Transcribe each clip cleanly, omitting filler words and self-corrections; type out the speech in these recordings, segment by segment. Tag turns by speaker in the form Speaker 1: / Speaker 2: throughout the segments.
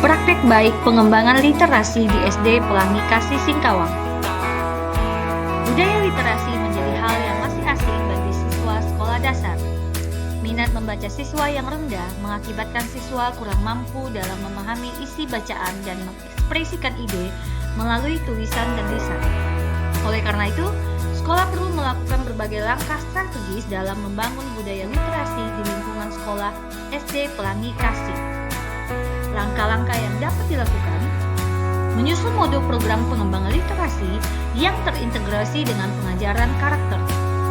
Speaker 1: Praktek baik pengembangan literasi di SD Pelangi Kasih Singkawang. Budaya literasi menjadi hal yang masih asing bagi siswa sekolah dasar. Minat membaca siswa yang rendah mengakibatkan siswa kurang mampu dalam memahami isi bacaan dan mengekspresikan ide melalui tulisan dan lisan. Oleh karena itu, sekolah perlu melakukan berbagai langkah strategis dalam membangun budaya literasi di lingkungan sekolah SD Pelangi Kasih. Langkah-langkah yang dapat dilakukan: menyusun modul program pengembangan literasi yang terintegrasi dengan pengajaran karakter,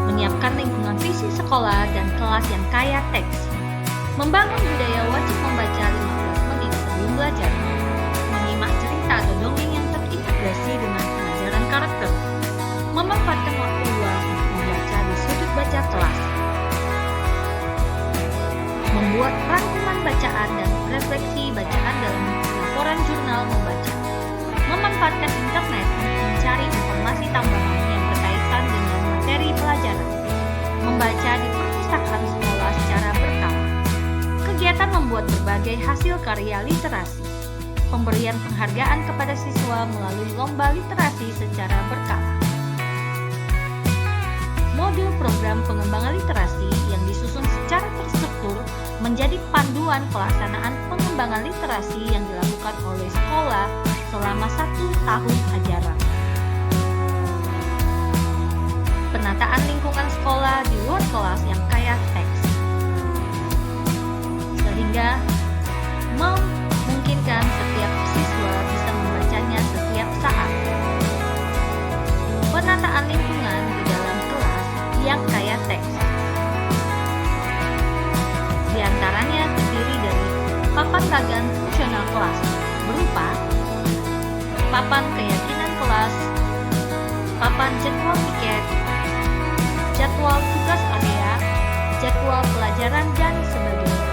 Speaker 1: menyiapkan lingkungan fisik sekolah dan kelas yang kaya teks, membangun budaya wajib membaca 15 menit sebelum belajar, menyimak cerita atau dongeng yang terintegrasi dengan pengajaran karakter, memanfaatkan waktu luang untuk membaca di sudut baca kelas, membuat rangkuman bacaan dan refleksi bacaan dalam laporan jurnal membaca, memanfaatkan internet untuk mencari informasi tambahan yang berkaitan dengan materi pelajaran, membaca di perpustakaan sekolah secara berkala, kegiatan membuat berbagai hasil karya literasi, pemberian penghargaan kepada siswa melalui lomba literasi secara berkala. Modul program pengembangan literasi yang disusun secara terstruktur menjadi panduan pelaksanaan pengembangan literasi yang dilakukan oleh sekolah selama 1 tahun ajaran. Penataan lingkungan sekolah di luar kelas yang kaya teks, sehingga memungkinkan setiap siswa bisa membacanya setiap saat. Penataan lingkungan di dalam kelas yang kaya teks, di antaranya terdiri dari papan tagan fungsional kelas berupa papan keyakinan kelas, papan jadwal tiket, jadwal tugas area, jadwal pelajaran, dan sebagainya.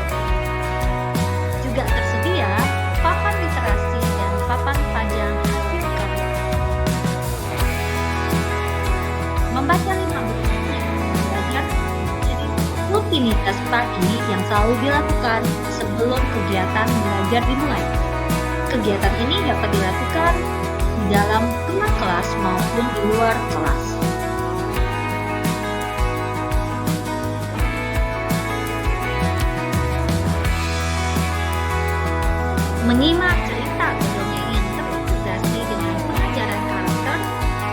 Speaker 1: Juga tersedia papan literasi dan papan panjang hasil karya. Membaca 5 buku belajar menjadi rutinitas pagi yang selalu dilakukan sebelum kegiatan belajar dimulai. Kegiatan ini dapat dilakukan di dalam rumah kelas maupun di luar kelas. Menyimak cerita atau dongeng yang terintegrasi dengan pengajaran karakter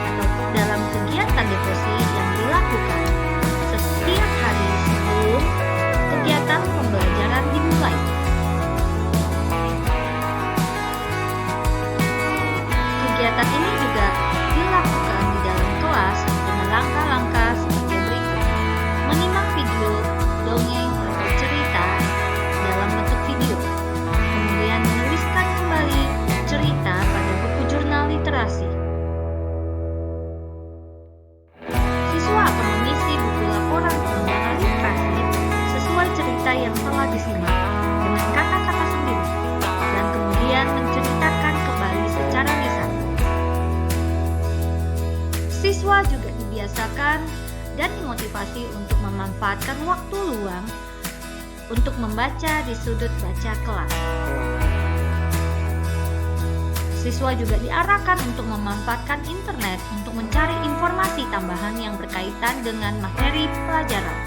Speaker 1: atau dalam kegiatan devosi yang dilakukan setiap hari sebelum kegiatan pembelajaran dimulai. Kegiatan ini juga dilakukan di dalam kelas dengan langkah-langkah seperti berikut: menyimak video, dongeng, atau cerita dalam bentuk video, kemudian menuliskan kembali cerita pada buku jurnal literasi. Siswa akan mengisi buku laporan pengembangan literasi sesuai cerita yang telah disimak dengan kata-kata sendiri, dan kemudian menceritakan kembali secara lisan. Siswa juga dibiasakan dan dimotivasi untuk memanfaatkan waktu luang untuk membaca di sudut baca kelas. Siswa juga diarahkan untuk memanfaatkan internet untuk mencari informasi tambahan yang berkaitan dengan materi pelajaran.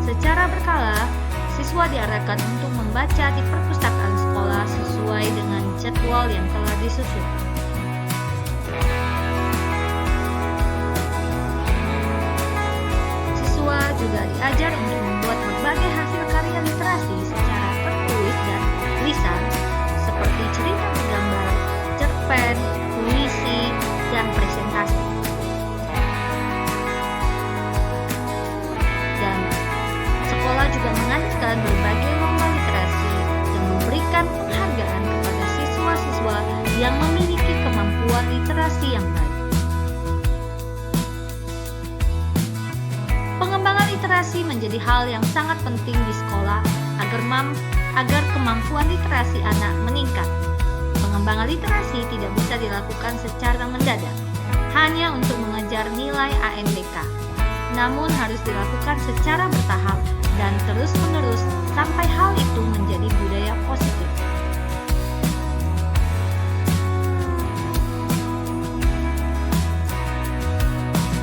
Speaker 1: Secara berkala, siswa diarahkan untuk membaca di perpustakaan sekolah sesuai dengan jadwal yang telah disusun. Siswa juga diajar untuk membuat berbagai hasil karya literasi secara tertulis dan lisan, seperti cerita bergambar, cerpen, puisi, dan presentasi. Dan sekolah juga mengadakan berbagai lomba literasi yang memberikan penghargaan kepada siswa-siswa yang memiliki kemampuan literasi yang baik. Pengembangan literasi menjadi hal yang sangat penting di sekolah agar kemampuan literasi anak meningkat. Pengembangan literasi tidak bisa dilakukan secara mendadak, hanya untuk mengejar nilai ANDK. Namun harus dilakukan secara bertahap dan terus-menerus sampai hal itu menjadi